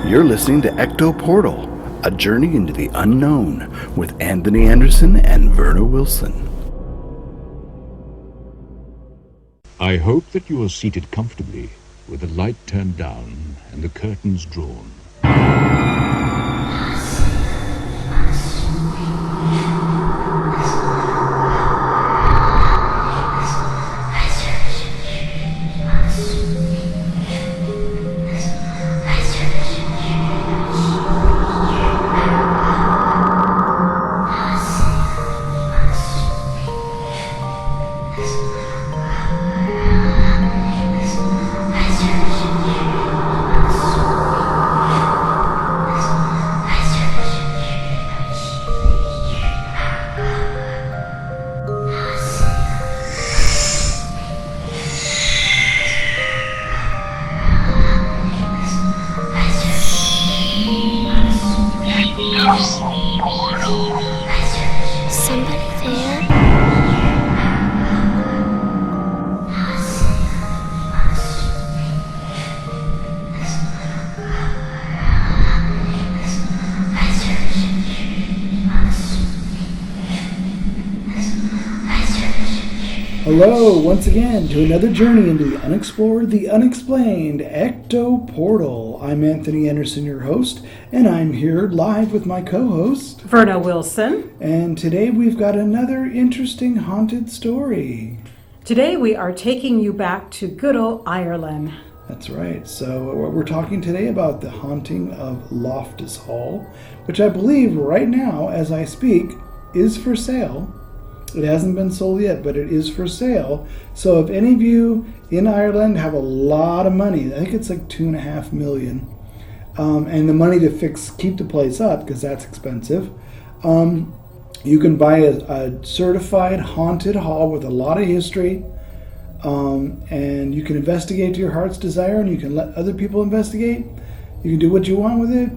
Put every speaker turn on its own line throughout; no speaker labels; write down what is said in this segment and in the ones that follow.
You're listening to Ecto Portal, a journey into the unknown with Anthony Anderson and Verna Wilson.
I hope that you are seated comfortably with the light turned down and the curtains drawn.
Somebody there?
Hello, once again, to another journey into the unexplored, the unexplained, Ecto Portal. I'm Anthony Anderson, your host, and I'm here live with my co-host,
Verna Wilson.
And today we've got another interesting haunted story.
Today we are taking you back to good old Ireland.
That's right. So we're talking today about the haunting of Loftus Hall, which I believe right now, as I speak, is for sale. It hasn't been sold yet, but it is for sale. So if any of you in Ireland have a lot of money, I think it's like $2.5 million, and the money to keep the place up, because that's expensive, you can buy a certified haunted hall with a lot of history, and you can investigate to your heart's desire, and you can let other people investigate. You can do what you want with it,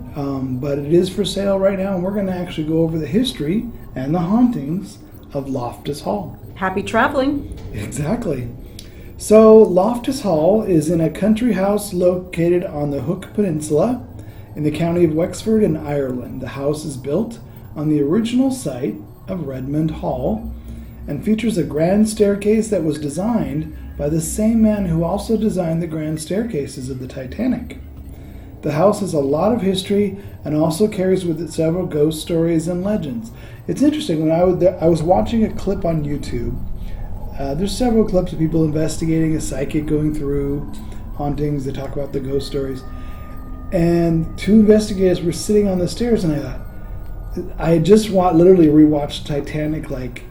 but it is for sale right now, and we're going to actually go over the history and the hauntings of Loftus Hall.
Happy traveling.
Exactly. So Loftus Hall is in a country house located on the Hook Peninsula in the county of Wexford in Ireland. The house is built on the original site of Redmond Hall and features a grand staircase that was designed by the same man who also designed the grand staircases of the Titanic. The house has a lot of history and also carries with it several ghost stories and legends. It's interesting, when I was watching a clip on YouTube, there's several clips of people investigating, a psychic going through hauntings. They talk about the ghost stories. And two investigators were sitting on the stairs, and I thought, I had just literally rewatched Titanic like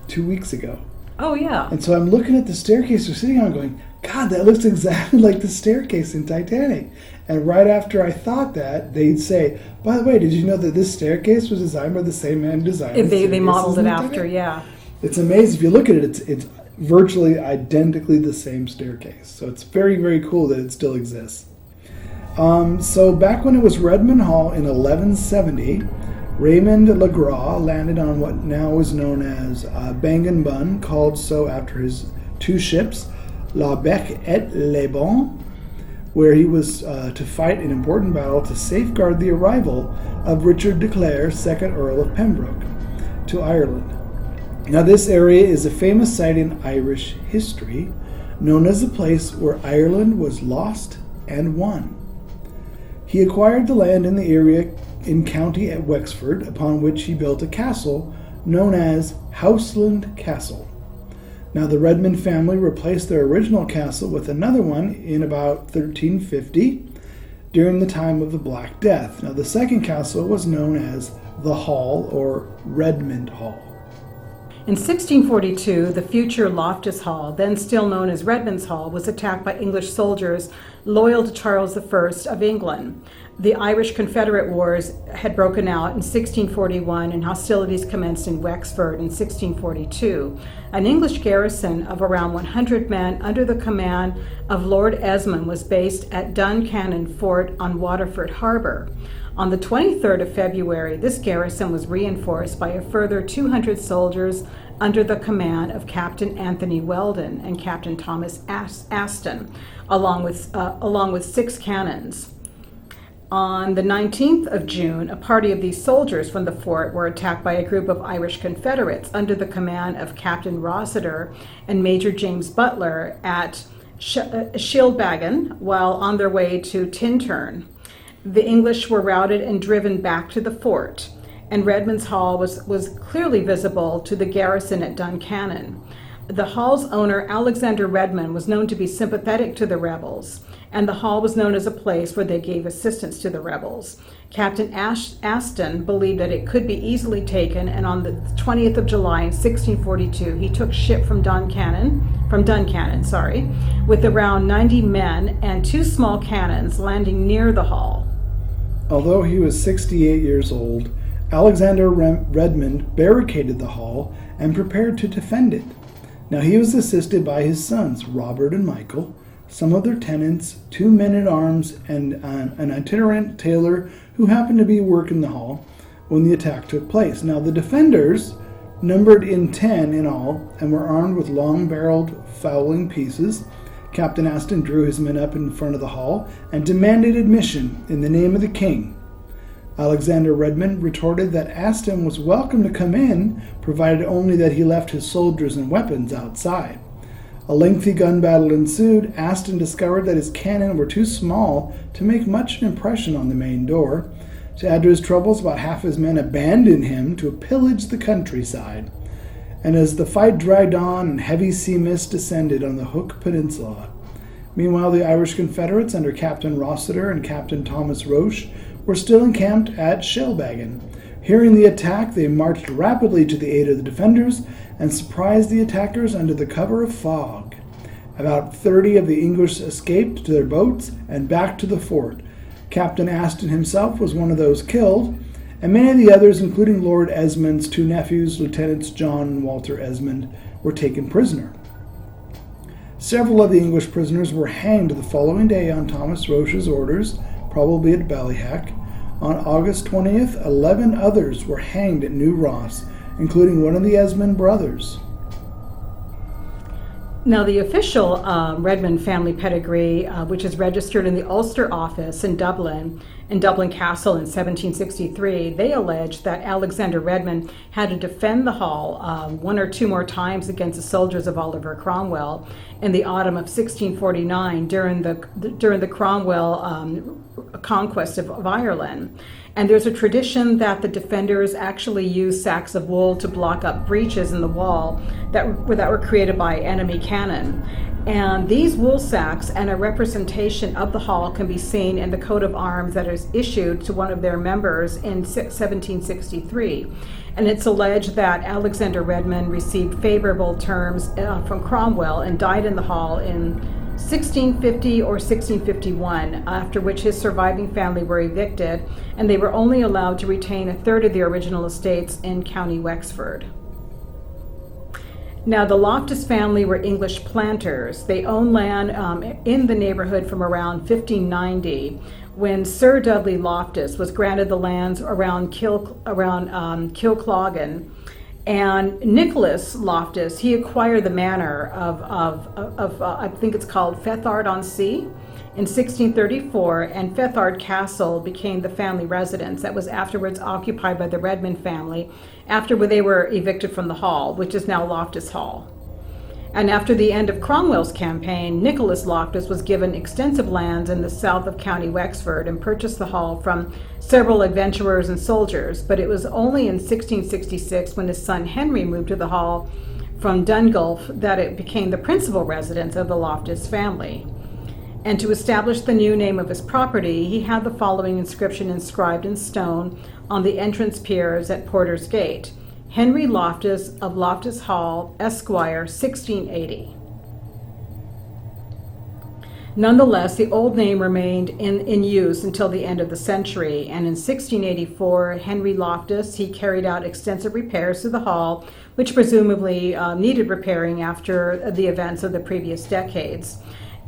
2 weeks ago.
Oh, yeah.
And so I'm looking at the staircase they're sitting on going, God, that looks exactly like the staircase in Titanic. And right after I thought that, they'd say, by the way, did you know that this staircase was designed by the same man who designed it?
They modeled it after, yeah.
It's amazing. If you look at it, it's virtually identically the same staircase. So it's very, very cool that it still exists. So back when it was Redmond Hall in 1170, Raymond Le Gras landed on what now is known as Bang Bun, called so after his two ships, La Bec et Le Bon, where he was to fight an important battle to safeguard the arrival of Richard de Clare, 2nd Earl of Pembroke, to Ireland. Now this area is a famous site in Irish history, known as the place where Ireland was lost and won. He acquired the land in the area in County at Wexford, upon which he built a castle known as Houseland Castle. Now the Redmond family replaced their original castle with another one in about 1350 during the time of the Black Death. Now the second castle was known as the Hall, or Redmond Hall.
In 1642, the future Loftus Hall, then still known as Redmond's Hall, was attacked by English soldiers loyal to Charles I of England. The Irish Confederate Wars had broken out in 1641 and hostilities commenced in Wexford in 1642. An English garrison of around 100 men under the command of Lord Esmond was based at Duncannon Fort on Waterford Harbor. On the 23rd of February, this garrison was reinforced by a further 200 soldiers under the command of Captain Anthony Weldon and Captain Thomas Aston, along with 6 cannons. On the 19th of June, a party of these soldiers from the fort were attacked by a group of Irish Confederates under the command of Captain Rossiter and Major James Butler at Shilbagan while on their way to Tintern. The English were routed and driven back to the fort, and Redmond's Hall was clearly visible to the garrison at Duncannon. The hall's owner, Alexander Redmond, was known to be sympathetic to the rebels, and the hall was known as a place where they gave assistance to the rebels. Captain Aston believed that it could be easily taken, and on the 20th of July in 1642, he took ship from Duncannon, with around 90 men and 2 small cannons landing near the hall.
Although he was 68 years old, Alexander Redmond barricaded the hall and prepared to defend it. Now he was assisted by his sons, Robert and Michael, some of their tenants, 2 men-at-arms, and an itinerant tailor who happened to be working the hall when the attack took place. Now the defenders numbered in 10 in all and were armed with long-barreled fowling pieces. Captain Aston drew his men up in front of the hall and demanded admission in the name of the king. Alexander Redmond retorted that Aston was welcome to come in, provided only that he left his soldiers and weapons outside. A lengthy gun battle ensued. Aston discovered that his cannon were too small to make much impression on the main door. To add to his troubles, about half his men abandoned him to pillage the countryside. And as the fight dragged on and heavy sea mist descended on the Hook Peninsula, meanwhile the Irish Confederates under Captain Rossiter and Captain Thomas Roche were still encamped at Shilbagan. Hearing the attack, they marched rapidly to the aid of the defenders and surprised the attackers under the cover of fog. About 30 of the English escaped to their boats and back to the fort. Captain Aston himself was one of those killed, and many of the others, including Lord Esmond's 2 nephews, Lieutenants John and Walter Esmond, were taken prisoner. Several of the English prisoners were hanged the following day on Thomas Roche's orders, probably at Ballyhack. On August 20th, 11 others were hanged at New Ross, including one of the Esmond brothers.
Now, the official Redmond family pedigree, which is registered in the Ulster office in Dublin Castle in 1763, they allege that Alexander Redmond had to defend the hall 1 or 2 more times against the soldiers of Oliver Cromwell in the autumn of 1649 during the Cromwell conquest of Ireland. And there's a tradition that the defenders actually used sacks of wool to block up breaches in the wall that were created by enemy cannon. And these wool sacks and a representation of the hall can be seen in the coat of arms that is issued to one of their members in 1763. And it's alleged that Alexander Redmond received favorable terms from Cromwell and died in the hall in 1650 or 1651, after which his surviving family were evicted, and they were only allowed to retain a third of the original estates in County Wexford. Now, the Loftus family were English planters. They owned land in the neighborhood from around 1590, when Sir Dudley Loftus was granted the lands around Kilclogan. And Nicholas Loftus, he acquired the manor of I think it's called Fethard-on-Sea in 1634, and Fethard Castle became the family residence that was afterwards occupied by the Redmond family after they were evicted from the hall, which is now Loftus Hall. And after the end of Cromwell's campaign, Nicholas Loftus was given extensive lands in the south of County Wexford and purchased the hall from several adventurers and soldiers. But it was only in 1666, when his son Henry moved to the hall from Dungulf, that it became the principal residence of the Loftus family. And to establish the new name of his property, he had the following inscription inscribed in stone on the entrance piers at Porter's Gate: Henry Loftus of Loftus Hall, Esquire, 1680. Nonetheless, the old name remained in use until the end of the century, and in 1684, Henry Loftus, he carried out extensive repairs to the hall, which presumably needed repairing after the events of the previous decades.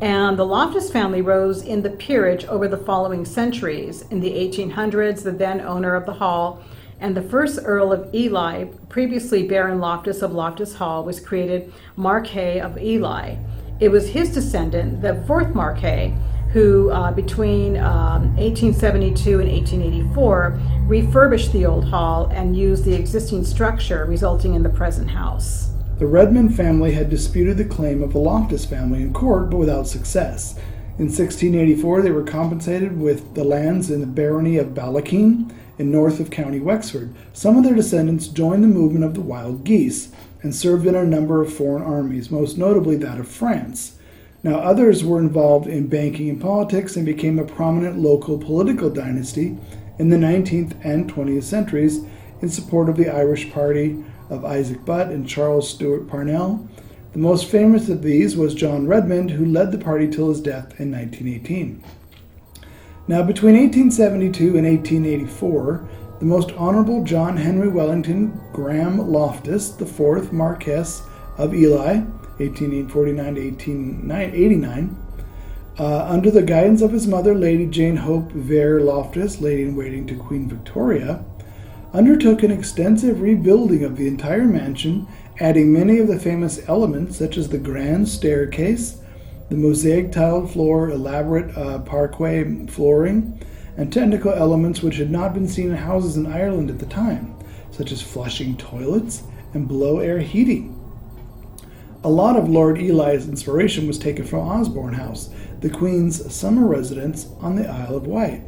And the Loftus family rose in the peerage over the following centuries. In the 1800s, the then owner of the hall and the first Earl of Ely, previously Baron Loftus of Loftus Hall, was created Marquess of Ely. It was his descendant, the 4th Marquess, who between 1872 and 1884 refurbished the old hall and used the existing structure, resulting in the present house.
The Redmond family had disputed the claim of the Loftus family in court, but without success. In 1684, they were compensated with the lands in the barony of Ballachin in north of County Wexford. Some of their descendants joined the movement of the Wild Geese and served in a number of foreign armies, most notably that of France. Now, others were involved in banking and politics and became a prominent local political dynasty in the 19th and 20th centuries in support of the Irish Party of Isaac Butt and Charles Stewart Parnell. The most famous of these was John Redmond, who led the party till his death in 1918. Now, between 1872 and 1884, the Most Honorable John Henry Wellington Graham Loftus, the fourth Marquess of Ely, 1849 to 1889, under the guidance of his mother, Lady Jane Hope Vere Loftus, lady-in-waiting to Queen Victoria, undertook an extensive rebuilding of the entire mansion, adding many of the famous elements such as the grand staircase, the mosaic tiled floor, elaborate parquet flooring, and technical elements which had not been seen in houses in Ireland at the time, such as flushing toilets and blow-air heating. A lot of Lord Ely's inspiration was taken from Osborne House, the Queen's summer residence on the Isle of Wight.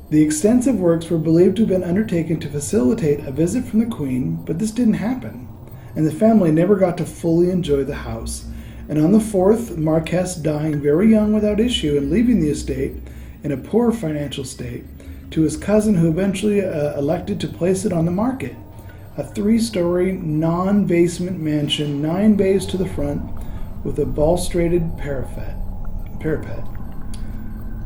The extensive works were believed to have been undertaken to facilitate a visit from the Queen, but this didn't happen, and the family never got to fully enjoy the house. And on the fourth, Marquess dying very young without issue and leaving the estate in a poor financial state to his cousin, who eventually elected to place it on the market. A 3-story, non-basement mansion, 9 bays to the front, with a balustrated parapet.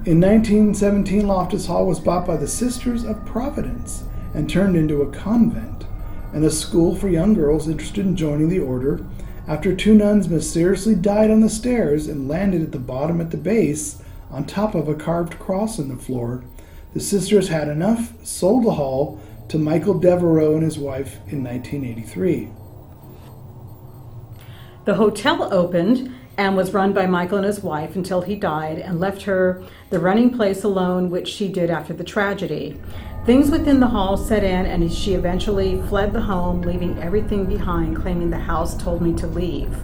In 1917, Loftus Hall was bought by the Sisters of Providence and turned into a convent and a school for young girls interested in joining the order after 2 nuns mysteriously died on the stairs and landed at the bottom at the base on top of a carved cross in the floor. The sisters had enough, sold the hall to Michael Devereux and his wife in 1983.
The hotel opened and was run by Michael and his wife until he died and left her the running place alone, which she did after the tragedy. Things within the hall set in, and she eventually fled the home, leaving everything behind, claiming the house told me to leave.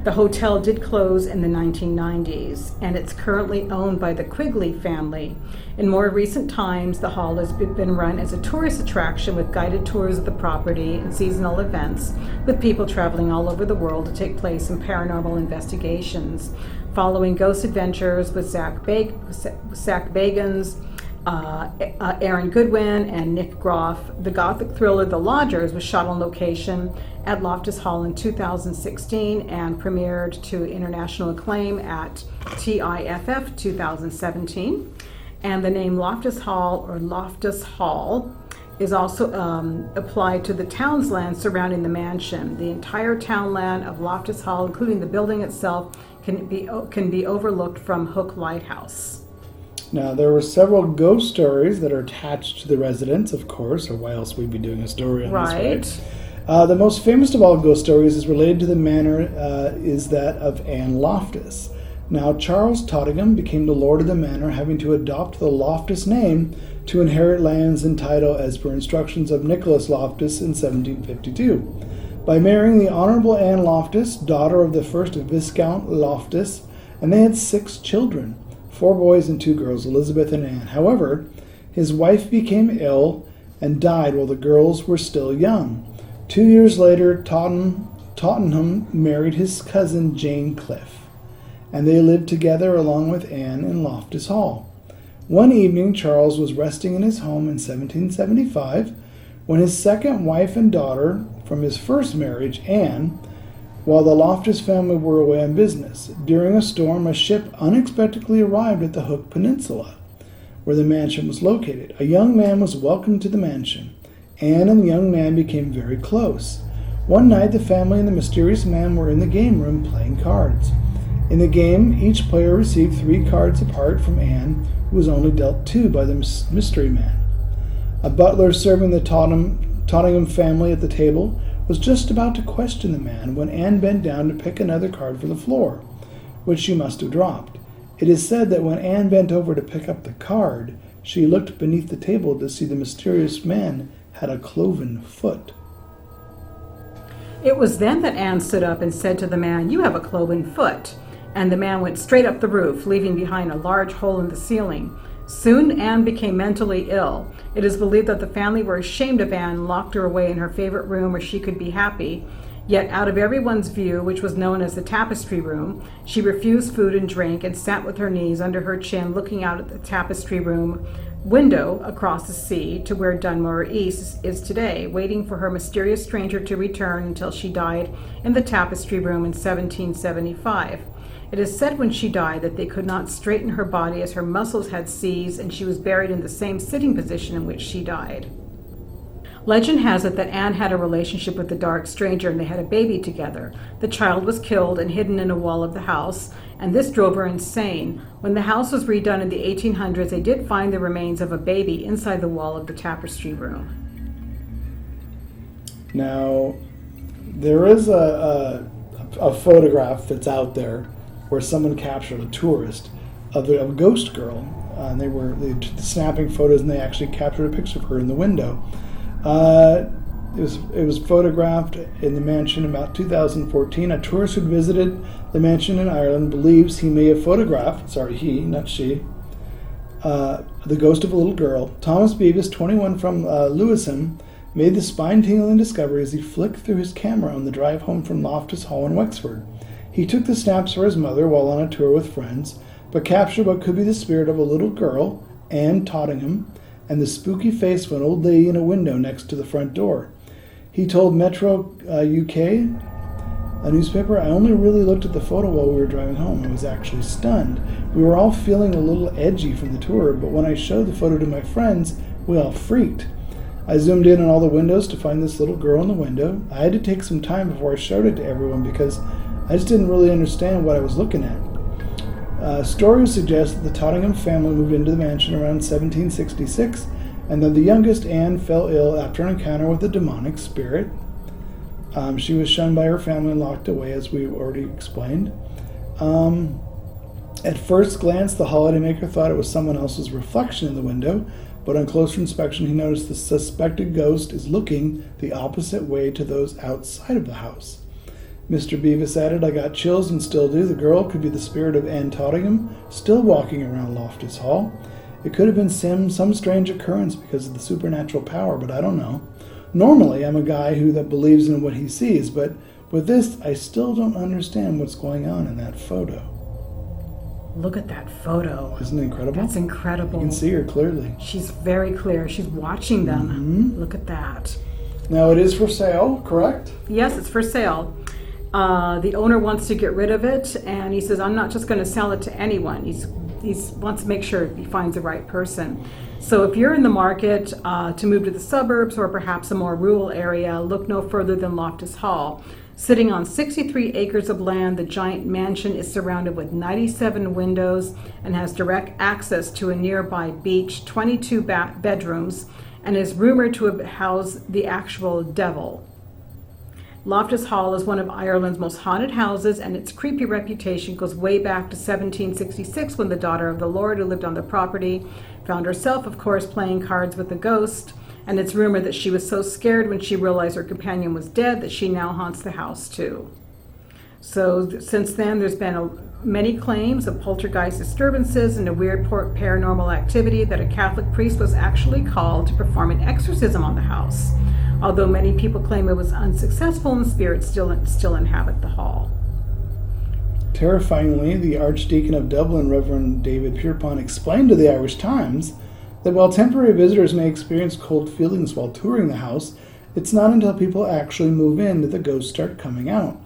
The hotel did close in the 1990s, and it's currently owned by the Quigley family. In more recent times, the hall has been run as a tourist attraction with guided tours of the property and seasonal events, with people traveling all over the world to take place in paranormal investigations, following ghost adventures with Zach Bagans, Aaron Goodwin, and Nick Groff. The gothic thriller The Lodgers was shot on location at Loftus Hall in 2016 and premiered to international acclaim at TIFF 2017. And the name Loftus Hall or Loftus Hall is also applied to the townland surrounding the mansion. The entire townland of Loftus Hall, including the building itself, can be overlooked from Hook Lighthouse.
Now, there were several ghost stories that are attached to the residence, of course, or why else we'd be doing a story on this, right? The most famous of all ghost stories is related to the manor, is that of Anne Loftus. Now, Charles Tottingham became the lord of the manor, having to adopt the Loftus name to inherit lands and title as per instructions of Nicholas Loftus in 1752. By marrying the Honorable Anne Loftus, daughter of the first Viscount Loftus, and they had 6 children. 4 boys and 2 girls, Elizabeth and Anne. However, his wife became ill and died while the girls were still young. 2 years later, Tottenham married his cousin Jane Cliff, and they lived together along with Anne in Loftus Hall. One evening, Charles was resting in his home in 1775 when his second wife and daughter from his first marriage, Anne, while the Loftus family were away on business. During a storm, a ship unexpectedly arrived at the Hook Peninsula, where the mansion was located. A young man was welcomed to the mansion. Anne and the young man became very close. One night, the family and the mysterious man were in the game room playing cards. In the game, each player received 3 cards apart from Anne, who was only dealt 2 by the mystery man. A butler serving the Tottingham family at the table was just about to question the man when Anne bent down to pick another card from the floor, which she must have dropped. It is said that when Anne bent over to pick up the card, she looked beneath the table to see the mysterious man had a cloven foot.
It was then that Anne stood up and said to the man, "You have a cloven foot." And the man went straight up the roof, leaving behind a large hole in the ceiling. Soon Anne became mentally ill. It is believed that the family were ashamed of Anne and locked her away in her favorite room where she could be happy. Yet out of everyone's view, which was known as the tapestry room, she refused food and drink and sat with her knees under her chin looking out at the tapestry room window across the sea to where Dunmore East is today, waiting for her mysterious stranger to return until she died in the tapestry room in 1775. It is said when she died that they could not straighten her body as her muscles had seized and she was buried in the same sitting position in which she died. Legend has it that Anne had a relationship with the dark stranger and they had a baby together. The child was killed and hidden in a wall of the house, and this drove her insane. When the house was redone in the 1800s, they did find the remains of a baby inside the wall of the tapestry room.
Now, there is a photograph that's out there where someone captured a tourist of a ghost girl. And they were snapping photos, and they actually captured a picture of her in the window. It was photographed in the mansion about 2014. A tourist who visited the mansion in Ireland believes he may have photographed, he, not she, the ghost of a little girl. Thomas Beavis, 21, from Lewisham, made the spine-tingling discovery as he flicked through his camera on the drive home from Loftus Hall in Wexford. He took the snaps for his mother while on a tour with friends, but captured what could be the spirit of a little girl, Anne Tottingham, and the spooky face of an old lady in a window next to the front door. He told Metro UK, a newspaper, "I only really looked at the photo while we were driving home. I was actually stunned. We were all feeling a little edgy from the tour, but when I showed the photo to my friends, we all freaked. I zoomed in on all the windows to find this little girl in the window. I had to take some time before I showed it to everyone because I just didn't really understand what I was looking at." Stories suggest that the Tottingham family moved into the mansion around 1766, and that the youngest, Anne, fell ill after an encounter with a demonic spirit. She was shunned by her family and locked away, as we already explained. At first glance, the holidaymaker thought it was someone else's reflection in the window, but on closer inspection, he noticed the suspected ghost is looking the opposite way to those outside of the house. Mr. Beavis added, "I got chills and still do. The girl could be the spirit of Anne Tottingham, still walking around Loftus Hall. It could have been some strange occurrence because of the supernatural power, but I don't know. Normally, I'm a guy that believes in what he sees, but with this, I still don't understand what's going on in that photo."
Look at that photo.
Isn't it incredible?
That's incredible.
You can see her clearly.
She's very clear. She's watching them.
Mm-hmm.
Look at that.
Now, it is for sale, correct?
Yes, it's for sale. The owner wants to get rid of it, and he says, "I'm not just going to sell it to anyone." He wants to make sure he finds the right person. So if you're in the market to move to the suburbs or perhaps a more rural area, look no further than Loftus Hall. Sitting on 63 acres of land, the giant mansion is surrounded with 97 windows and has direct access to a nearby beach, 22 bedrooms, and is rumored to have housed the actual devil. Loftus Hall is one of Ireland's most haunted houses, and its creepy reputation goes way back to 1766 when the daughter of the lord who lived on the property found herself, of course, playing cards with a ghost, and it's rumored that she was so scared when she realized her companion was dead that she now haunts the house too. So since then, there's been many claims of poltergeist disturbances and a weird paranormal activity that a Catholic priest was actually called to perform an exorcism on the house. Although many people claim it was unsuccessful and spirits still inhabit the hall.
Terrifyingly, the Archdeacon of Dublin, Reverend David Pierpont, explained to the Irish Times that while temporary visitors may experience cold feelings while touring the house, it's not until people actually move in that the ghosts start coming out.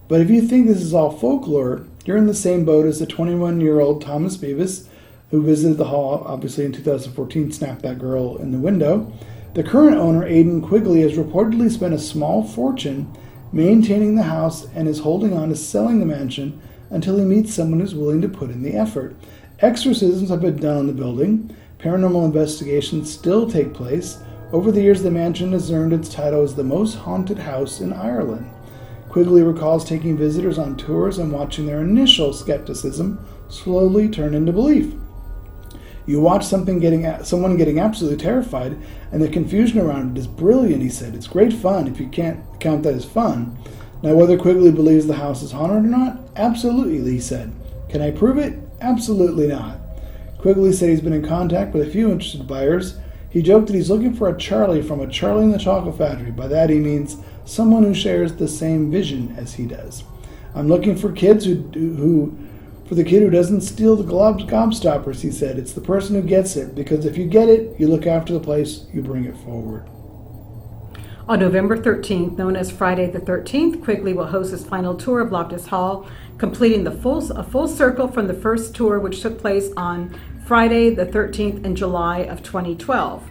But if you think this is all folklore, you're in the same boat as the 21-year-old Thomas Beavis, who visited the hall, obviously in 2014, snapped that girl in the window. The current owner, Aidan Quigley, has reportedly spent a small fortune maintaining the house and is holding on to selling the mansion until he meets someone who's willing to put in the effort. Exorcisms have been done on the building. Paranormal investigations still take place. Over the years, the mansion has earned its title as the most haunted house in Ireland. Quigley recalls taking visitors on tours and watching their initial skepticism slowly turn into belief. You watch someone getting absolutely terrified, and the confusion around it is brilliant, he said. It's great fun if you can't count that as fun. Now, whether Quigley believes the house is haunted or not? Absolutely, he said. Can I prove it? Absolutely not. Quigley said he's been in contact with a few interested buyers. He joked that he's looking for a Charlie from a Charlie in the Chocolate Factory. By that he means someone who shares the same vision as he does. I'm looking for kids for the kid who doesn't steal the gobstoppers, he said. It's the person who gets it, because if you get it, you look after the place, you bring it forward.
On November 13th, known as Friday the 13th, Quigley will host his final tour of Loftus Hall, completing a full circle from the first tour, which took place on Friday the 13th in July of 2012.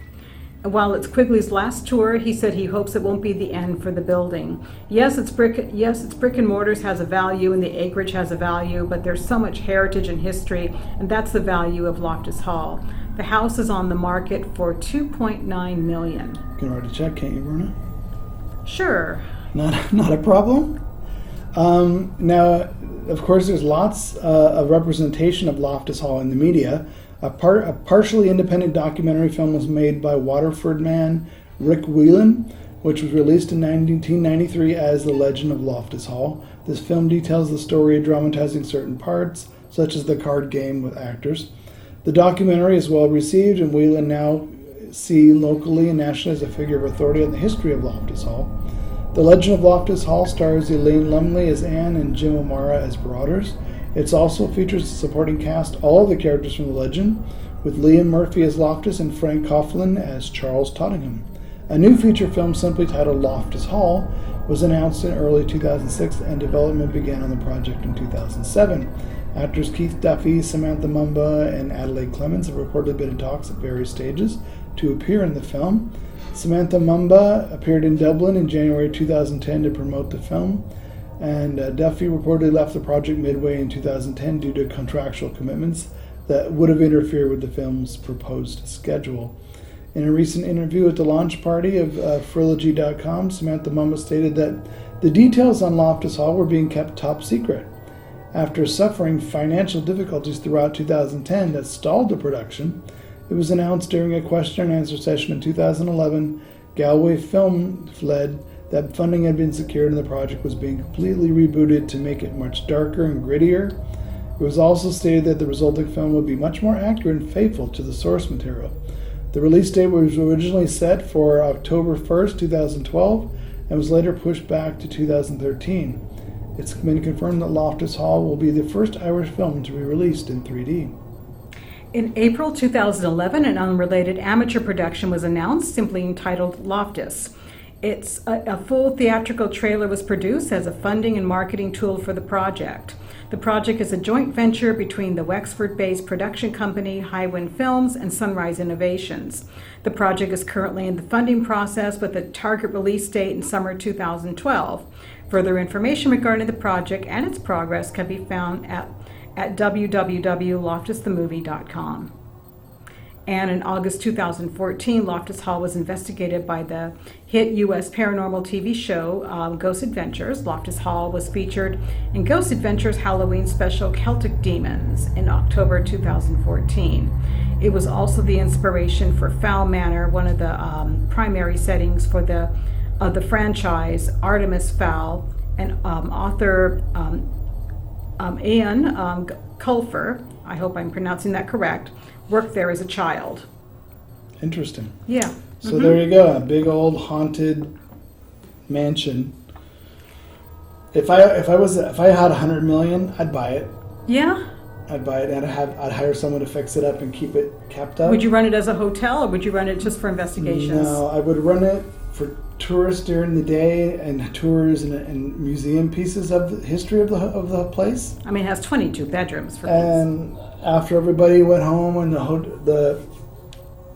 And while it's Quigley's last tour, he said he hopes it won't be the end for the building. Yes, its brick and mortars has a value, and the acreage has a value, but there's so much heritage and history, and that's the value of Loftus Hall. The house is on the market for $2.9 million.
You can write a check, can't you, Verna?
Sure.
Not a problem. Now, of course, there's lots of representation of Loftus Hall in the media. A partially independent documentary film was made by Waterford man Rick Whelan, which was released in 1993 as The Legend of Loftus Hall. This film details the story, dramatizing certain parts, such as the card game with actors. The documentary is well received, and Whelan now seen locally and nationally as a figure of authority on the history of Loftus Hall. The Legend of Loftus Hall stars Elaine Lumley as Anne and Jim O'Mara as Marauders. It also features a supporting cast, all of the characters from the legend, with Liam Murphy as Loftus and Frank Coughlin as Charles Tottenham. A new feature film simply titled Loftus Hall was announced in early 2006, and development began on the project in 2007. Actors Keith Duffy, Samantha Mumba, and Adelaide Clemens have reportedly been in talks at various stages to appear in the film. Samantha Mumba appeared in Dublin in January 2010 to promote the film, and Duffy reportedly left the project midway in 2010 due to contractual commitments that would have interfered with the film's proposed schedule. In a recent interview at the launch party of Frilogy.com, Samantha Mumba stated that the details on Loftus Hall were being kept top secret. After suffering financial difficulties throughout 2010 that stalled the production, it was announced during a question and answer session in 2011, Galway Film fled, that funding had been secured and the project was being completely rebooted to make it much darker and grittier. It was also stated that the resulting film would be much more accurate and faithful to the source material. The release date was originally set for October 1st, 2012, and was later pushed back to 2013. It's been confirmed that Loftus Hall will be the first Irish film to be released in 3D.
In April 2011, an unrelated amateur production was announced, simply entitled Loftus. It's a full theatrical trailer was produced as a funding and marketing tool for the project. The project is a joint venture between the Wexford-based production company Highwind Films and Sunrise Innovations. The project is currently in the funding process with a target release date in summer 2012. Further information regarding the project and its progress can be found at www.loftusthemovie.com. And in August 2014, Loftus Hall was investigated by the hit U.S. paranormal TV show Ghost Adventures. Loftus Hall was featured in Ghost Adventures Halloween special Celtic Demons in October 2014. It was also the inspiration for Fowl Manor, one of the primary settings for the franchise Artemis Fowl, and author Ian Culfer, I hope I'm pronouncing that correct, worked there as a child.
Interesting.
Yeah.
So there you go, a big old haunted mansion. If I had $100 million, I'd buy it.
Yeah.
I'd buy it, and I'd hire someone to fix it up and keep it kept up.
Would you run it as a hotel, or would you run it just for investigations?
No, I would run it for tourists during the day and tours and museum pieces of the history of the place.
I mean, it has 22 bedrooms for
And after everybody went home and the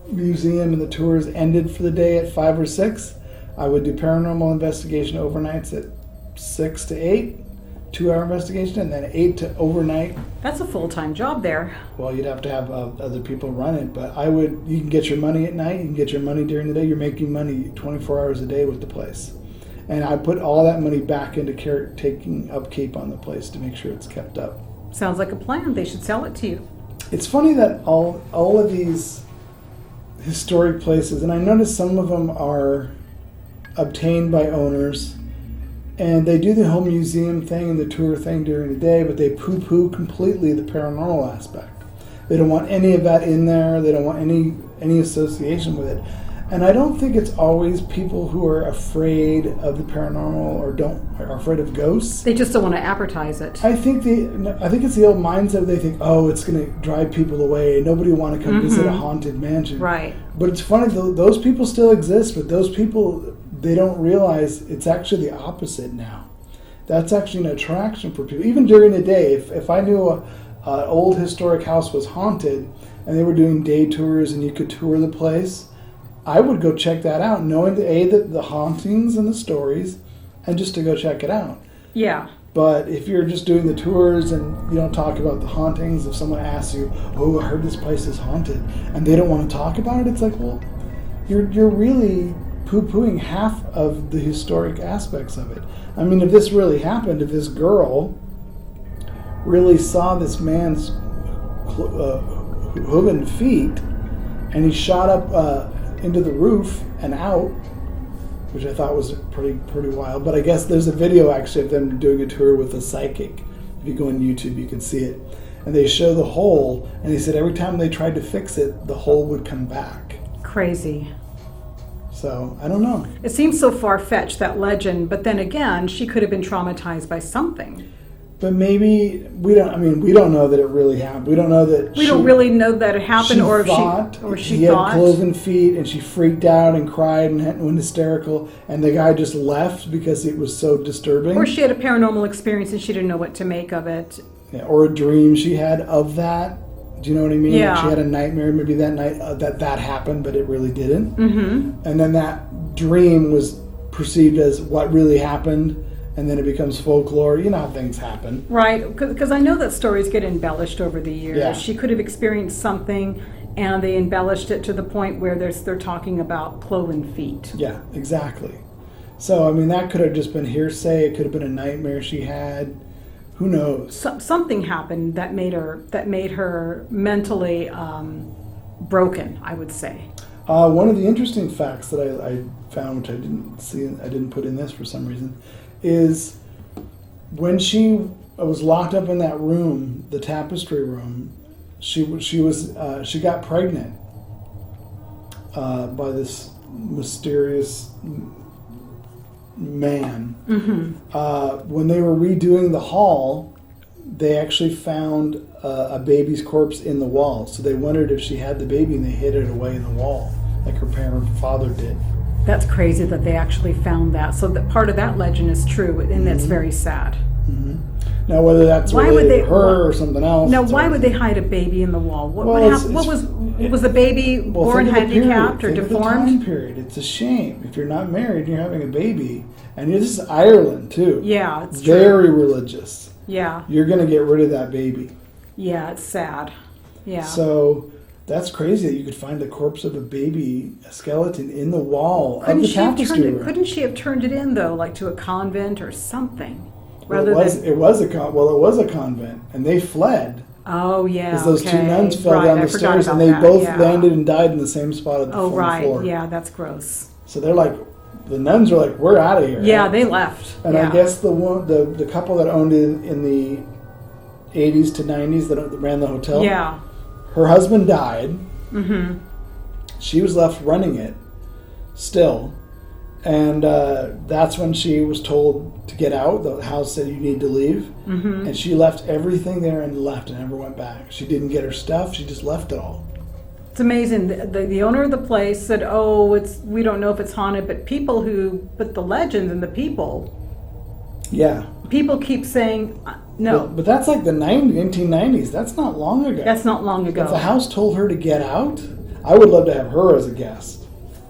museum and the tours ended for the day at 5 or 6, I would do paranormal investigation overnights at 6 to 8, 2-hour investigation, and then 8 to overnight.
That's a full-time job there.
Well, you'd have to have other people run it, but you can get your money at night, you can get your money during the day. You're making money 24 hours a day with the place. And I put all that money back into taking upkeep on the place to make sure it's kept up.
Sounds like a plan. They should sell it to you.
It's funny that all of these historic places, and I noticed some of them are obtained by owners, and they do the whole museum thing and the tour thing during the day, but they poo-poo completely the paranormal aspect. They don't want any of that in there. They don't want any association with it. And I don't think it's always people who are afraid of the paranormal or are afraid of ghosts.
They just don't want to advertise it.
I think it's the old mindset. They think, oh, it's going to drive people away. Nobody will want to come visit a haunted mansion.
Right.
But it's funny, those people still exist, but those people, they don't realize it's actually the opposite now. That's actually an attraction for people. Even during the day, if I knew an old historic house was haunted and they were doing day tours and you could tour the place, I would go check that out, knowing the hauntings and the stories, and just to go check it out.
Yeah.
But if you're just doing the tours and you don't talk about the hauntings, if someone asks you, oh, I heard this place is haunted, and they don't want to talk about it, it's like, well, you're really poo-pooing half of the historic aspects of it. I mean, if this really happened, if this girl really saw this man's hooven feet, and he shot up into the roof and out, which I thought was pretty wild. But I guess there's a video actually of them doing a tour with a psychic. If you go on YouTube, you can see it. And they show the hole, and they said every time they tried to fix it, the hole would come back.
Crazy.
So, I don't know.
It seems so far-fetched, that legend, but then again, she could have been traumatized by something.
But maybe, we don't know that it really happened. We don't know that
We don't really know that it happened,
he
or
had
thought.
cloven feet, and she freaked out and cried and went hysterical, and the guy just left because it was so disturbing.
Or she had a paranormal experience and she didn't know what to make of it.
Yeah, or a dream she had of that. Do you know what I mean?
Yeah.
Like she had a nightmare maybe that night that happened, but it really didn't.
Mm-hmm.
And then that dream was perceived as what really happened, and then it becomes folklore. You know how things happen.
Right, because I know that stories get embellished over the years.
Yeah.
She could have experienced something, and they embellished it to the point where they're talking about cloven feet.
Yeah, exactly. So, I mean, that could have just been hearsay. It could have been a nightmare she had. Who knows?
Something happened that made her mentally broken, I would say.
One of the interesting facts that I found, which I didn't put in this for some reason, is when she was locked up in that room, the tapestry room, she got pregnant by this mysterious man. Mm-hmm. When they were redoing the hall, they actually found a baby's corpse in the wall. So they wondered if she had the baby, and they hid it away in the wall, like her father did.
That's crazy that they actually found that. So that part of that legend is true, and that's very sad.
Mm-hmm. Now, whether that's related to her or something else.
Now, why would they hide a baby in the wall? What was the baby born handicapped or deformed?
Think of the time period. It's a shame if you're not married and you're having a baby, and this is Ireland too.
Yeah, it's true.
Very religious.
Yeah.
You're going to get rid of that baby.
Yeah, it's sad. Yeah.
So that's crazy that you could find the corpse of a skeleton in the wall of the tapestry room.
Couldn't she have turned it in though, like to a convent or something?
It was a convent, and they fled.
Oh yeah,
because those two nuns fell down the stairs, and they both landed and died in the same spot at the floor.
Right, yeah, that's gross.
So they're like, the nuns are like, we're out of here.
Yeah, they left.
And I guess the couple that owned it in the 80s to 90s that ran the hotel.
Yeah.
Her husband died.
Mm-hmm.
She was left running it still. And that's when she was told to get out. The house said you need to leave. Mm-hmm. And she left everything there and left and never went back. She didn't get her stuff. She just left it all.
It's amazing. The owner of the place said, we don't know if it's haunted, but the legends and the people.
Yeah.
People keep saying, no.
But that's like the 1990s. That's not long ago.
That's not long ago.
If the house told her to get out, I would love to have her as a guest.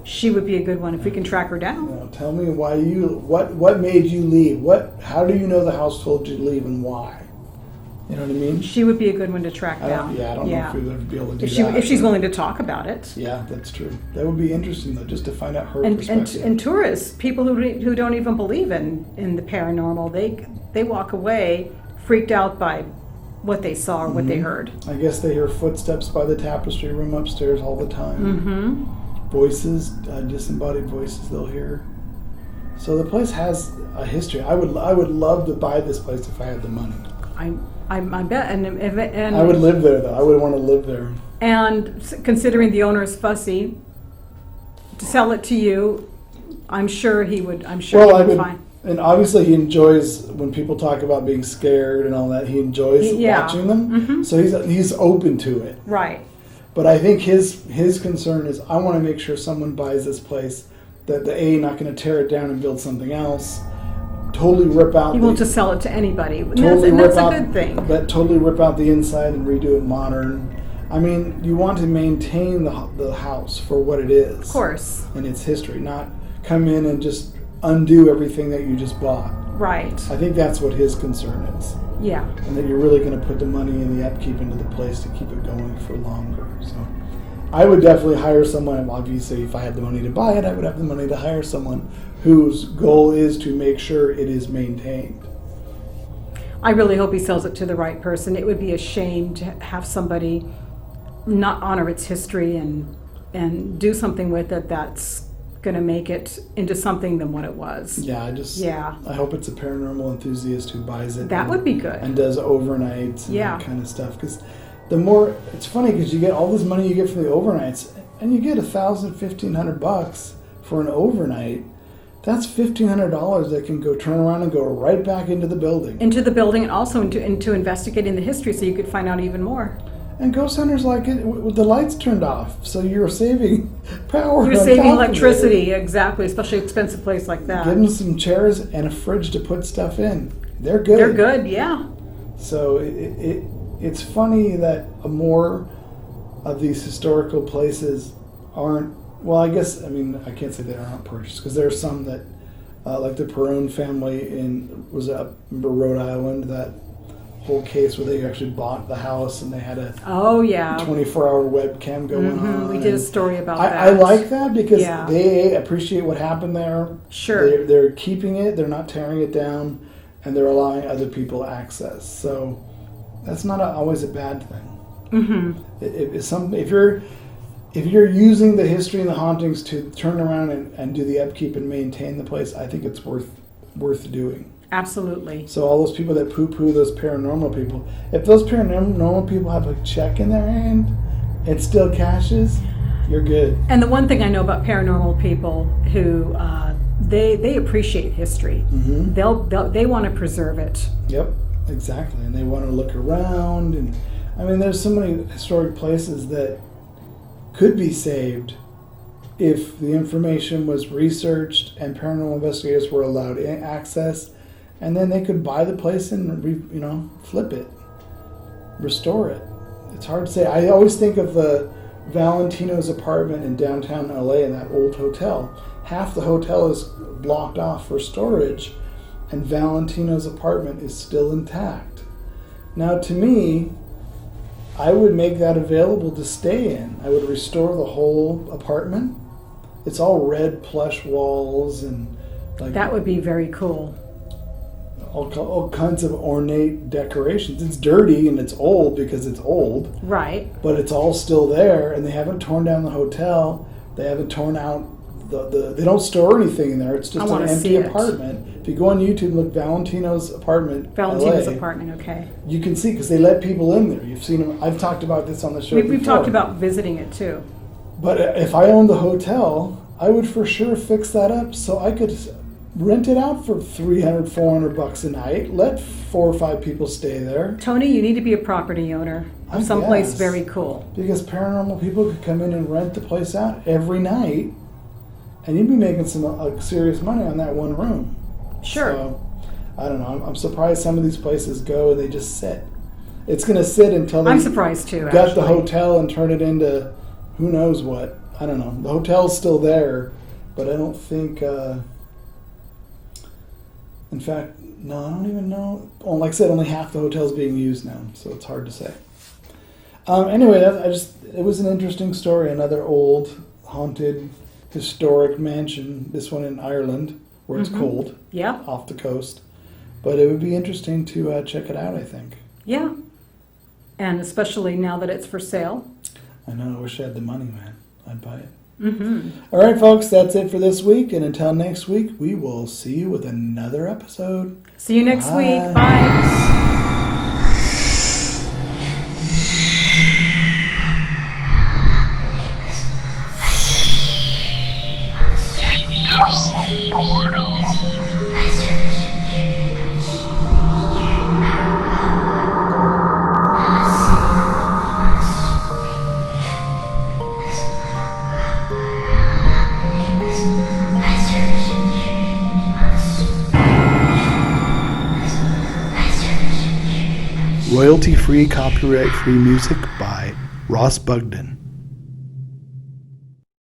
She would be a good one if we can track her down.
Tell me why what made you leave? How do you know the house told you to leave and why? You know what I mean?
She would be a good one to track down.
I don't know if we would be able to do that.
If she's willing to talk about it.
Yeah, that's true. That would be interesting though, just to find out her perspective.
And tourists, people who don't even believe in the paranormal, they walk away freaked out by what they saw or what they heard.
I guess they hear footsteps by the tapestry room upstairs all the time. Voices, disembodied voices they'll hear. So the place has a history. I would love to buy this place if I had the money.
I bet, and
I would live there though. I would want to live there.
And considering the owner is fussy, to sell it to you, I'm sure he would. I'm sure he would find.
And obviously he enjoys when people talk about being scared and all that. He enjoys watching them. So he's open to it.
Right.
But I think his concern is, I want to make sure someone buys this place that not going to tear it down and build something else. Totally rip out.
He won't just sell it to anybody.
Totally
and that's a good thing.
But totally rip out the inside and redo it modern. I mean, you want to maintain the house for what it is.
Of course.
And its history, not come in and just undo everything that you just bought.
Right.
I think that's what his concern is.
Yeah.
And that you're really going to put the money and the upkeep into the place to keep it going for longer. So I would definitely hire someone. Obviously, if I had the money to buy it, I would have the money to hire someone whose goal is to make sure it is maintained.
I really hope he sells it to the right person. It would be a shame to have somebody not honor its history and do something with it that's going to make it into something than what it was.
Yeah, I hope it's a paranormal enthusiast who buys it.
That would be good.
And does overnights and that kind of stuff. Because it's funny because you get all this money you get from the overnights, and you get $1,000, $1,500 for an overnight. That's $1,500 that can go turn around and go right back into the building.
Into the building, and also into investigating the history, so you could find out even more.
And ghost hunters like it with the lights turned off, so you're saving power.
You're saving electricity, exactly, especially an expensive place like that.
Give them some chairs and a fridge to put stuff in. They're good.
They're good, yeah.
So it's funny that more of these historical places aren't. Well, I can't say they aren't purchased, because there are some that, like the Perone family was up in Rhode Island, that whole case where they actually bought the house and they had a 24-hour webcam going on.
We did a story about that.
I like that because they appreciate what happened there.
Sure.
They're keeping it, they're not tearing it down, and they're allowing other people access. So that's not always a bad thing. If you're using the history and the hauntings to turn around and do the upkeep and maintain the place, I think it's worth doing.
Absolutely.
So all those people that poo-poo those paranormal people, if those paranormal people have a check in their hand, it still cashes, you're good.
And the one thing I know about paranormal people who they appreciate history. They want to preserve it.
Yep, exactly. And they want to look around. And I mean, there's so many historic places that could be saved if the information was researched and paranormal investigators were allowed access, and then they could buy the place and flip it, restore it. It's hard to say. I always think of Valentino's apartment in downtown LA in that old hotel. Half the hotel is blocked off for storage, and Valentino's apartment is still intact. Now, to me, I would make that available to stay in. I would restore the whole apartment. It's all red plush walls and
that would be very cool.
All kinds of ornate decorations. It's dirty and it's old because it's old.
Right.
But it's all still there, and they haven't torn down the hotel. They haven't torn out they don't store anything in there. It's just an empty apartment. If you go on YouTube and look Valentino's apartment,
okay.
You can see, because they let people in there. You've seen them. I've talked about this on the show before.
We've talked about visiting it too.
But if I owned the hotel, I would for sure fix that up so I could rent it out for $300, $400 a night. Let 4 or 5 people stay there.
Tony, you need to be a property owner of someplace very cool.
Because paranormal people could come in and rent the place out every night, and you'd be making some serious money on that one room.
Sure.
So, I don't know. I'm surprised some of these places go and they just sit. It's going to sit until
I'm surprised too.
Got the hotel and turn it into who knows what. I don't know. The hotel's still there, but I don't think. In fact, no, I don't even know. Well, like I said, only half the hotel's being used now, so it's hard to say. Anyway, it was an interesting story. Another old haunted historic mansion. This one in Ireland, where it's cold.
Yeah.
Off the coast. But it would be interesting to check it out, I think.
Yeah. and especially now that it's for sale.
I know. I wish I had the money, man. I'd buy it. All right, folks, that's it for this week. And until next week, we will see you with another episode.
See you next week.
Bye.
Bye.
Royalty-free, copyright-free music by Ross Bugden.